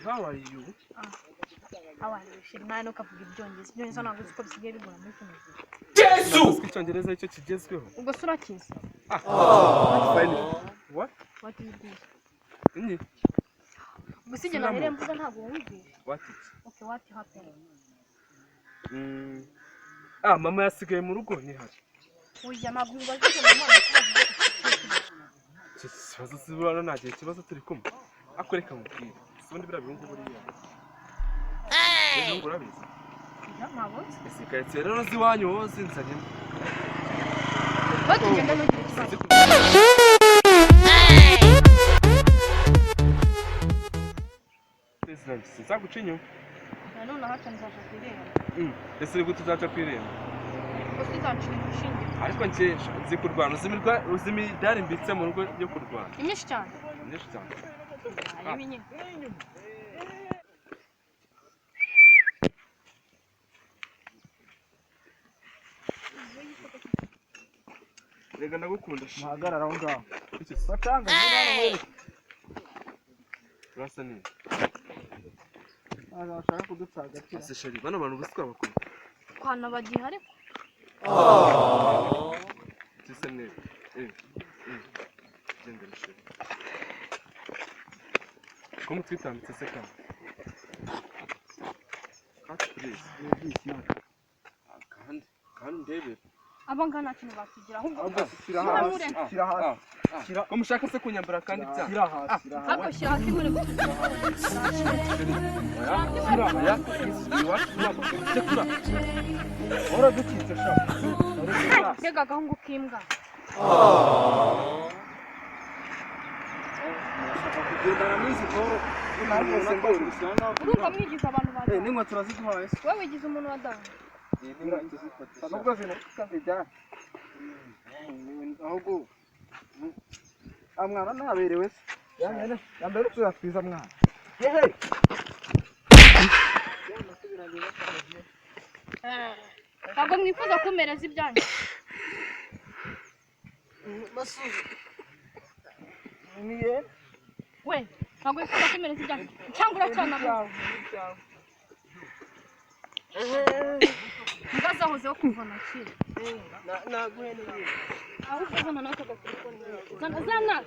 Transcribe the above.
How are you? How are you? Shimano kavuga ibyongereza. Ibyongereza ntabwo uzi ko bisigaye bigora muri kino gihe. Yesu! Icyongereza icyo kigezweho. Ubwo sura kiza. Fine. What? What is this? Ni. Busije na here mvuga ntabwo wumvise. What? Okay, what happened? Mama yasigaye mu rugo ntihari. Oya ntabwo ubajije mama ndakubaza. Kibazo sibura nagiye kibazo turi kumwe. Akoreka mubwire. Sondi bira bihungu buriya. Bihungu rabizi. Ntabwo. Isikaye rero ziwanyu wose nzanye. Batugenda no gihe kibazo. Sinzagucinyo. None hacha nzaje kwireba. Ese uri gutuzaca kwireba. Usizancira inshinge. Ariko nje zikurwana uzimidari mbitse mu rugo yo kurwana. Imyinshi cyane. Imyinshi cyane. Ari nyine. Rega ndagukunda. Muhagarara aho ngaho. Iki Batanga n'abana mwese. urasa neza. Bashaka kuducagatira. Ese sheri bano bantu buswa bakuru. Kwana bagihari. Ese neza. Genda sheri. Como twitambitse se kandi? Please. Kandi ndebe. Abangana kintu bakigira ahubwo Shyira hasi. Shyira. Ko mushaka se kunyambara kandi bya. Shyira hasi. hako shyira hasi muri Ora dukitse sha. Mbega gahungu kimbwa. Kugenda muri siporo. Urumva mwigize abantu baje. N'inko turazitwaye. Wewe wigize umuntu wadaha. Nubwo zino kandida. Ahubwo amwana naberewe se. Yambere tuzatwiza mwana. Yehe. Ntabwo mwifuza kumereza ibyanyu. Masuzi. Niye. We, ntabwo mwifuza kumereza ibyanyu. Cyangwa uracana byawe. Ngaza hozeho kuvana kiri. Naguheneye. Ahubwo zana nako gakurikoni. Zana.